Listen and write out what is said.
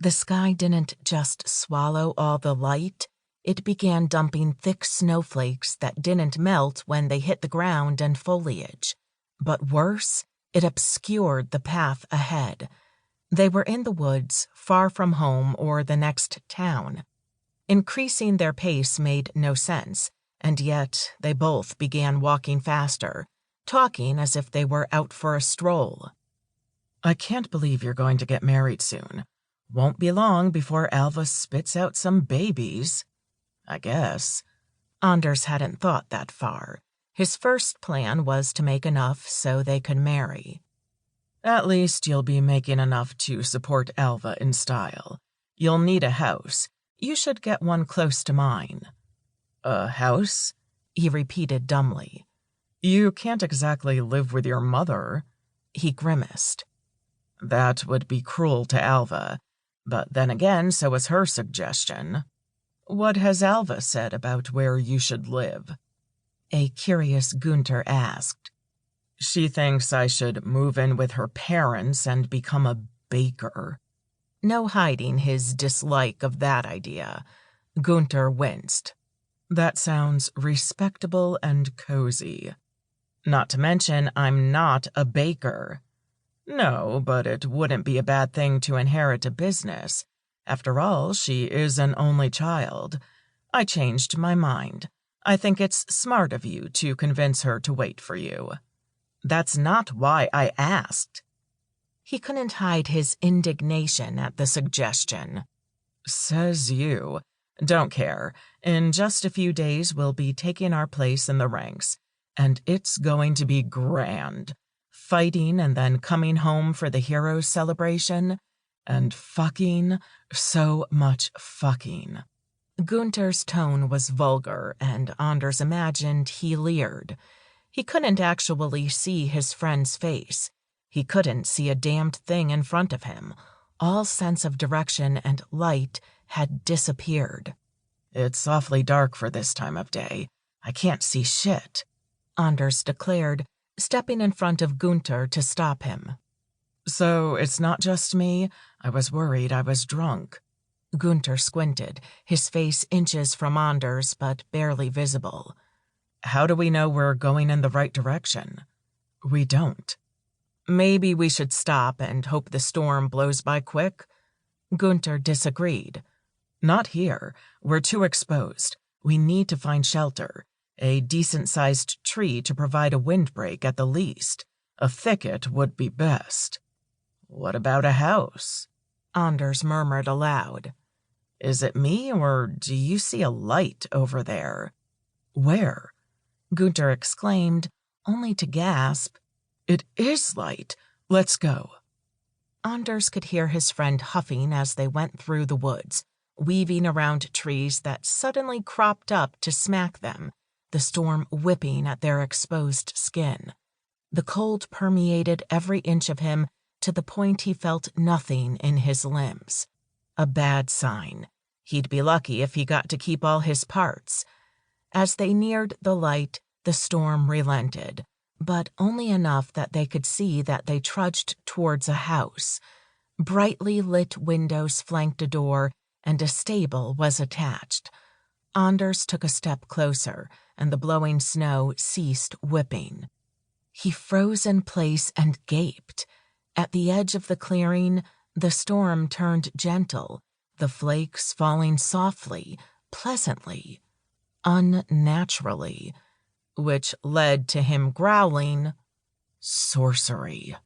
The sky didn't just swallow all the light, it began dumping thick snowflakes that didn't melt when they hit the ground and foliage. But worse, it obscured the path ahead. They were in the woods, far from home or the next town. Increasing their pace made no sense, and yet they both began walking faster, talking as if they were out for a stroll. "I can't believe you're going to get married soon. Won't be long before Alva spits out some babies. I guess." Anders hadn't thought that far. His first plan was to make enough so they could marry. "At least you'll be making enough to support Alva in style. You'll need a house. You should get one close to mine." "A house?" he repeated dumbly. "You can't exactly live with your mother." He grimaced. "That would be cruel to Alva, but then again, so was her suggestion." "What has Alva said about where you should live?" a curious Guntar asked. "She thinks I should move in with her parents and become a baker." No hiding his dislike of that idea. Guntar winced. "That sounds respectable and cozy. Not to mention, I'm not a baker." "No, but it wouldn't be a bad thing to inherit a business. After all, she is an only child. I changed my mind. I think it's smart of you to convince her to wait for you." "That's not why I asked." He couldn't hide his indignation at the suggestion. "Says you. Don't care. In just a few days, we'll be taking our place in the ranks, and it's going to be grand. Fighting and then coming home for the heroes celebration, and fucking, so much fucking." Guntar's tone was vulgar, and Anders imagined he leered. He couldn't actually see his friend's face. He couldn't see a damned thing in front of him. All sense of direction and light had disappeared. "It's awfully dark for this time of day. I can't see shit," Anders declared, stepping in front of Guntar to stop him. "So it's not just me? I was worried I was drunk." Guntar squinted, his face inches from Anders but barely visible. "How do we know we're going in the right direction?" "We don't." "Maybe we should stop and hope the storm blows by quick?" Guntar disagreed. "Not here. We're too exposed. We need to find shelter. A decent-sized tree to provide a windbreak at the least. A thicket would be best." "What about a house?" Anders murmured aloud. "Is it me, or do you see a light over there?" "Where?" Guntar exclaimed, only to gasp. "It is light. Let's go." Anders could hear his friend huffing as they went through the woods, weaving around trees that suddenly cropped up to smack them, the storm whipping at their exposed skin. The cold permeated every inch of him to the point he felt nothing in his limbs. A bad sign. He'd be lucky if he got to keep all his parts. As they neared the light, the storm relented, but only enough that they could see that they trudged towards a house. Brightly lit windows flanked a door, and a stable was attached. Anders took a step closer, and the blowing snow ceased whipping. He froze in place and gaped. At the edge of the clearing, the storm turned gentle, the flakes falling softly, pleasantly, unnaturally, which led to him growling, "Sorcery."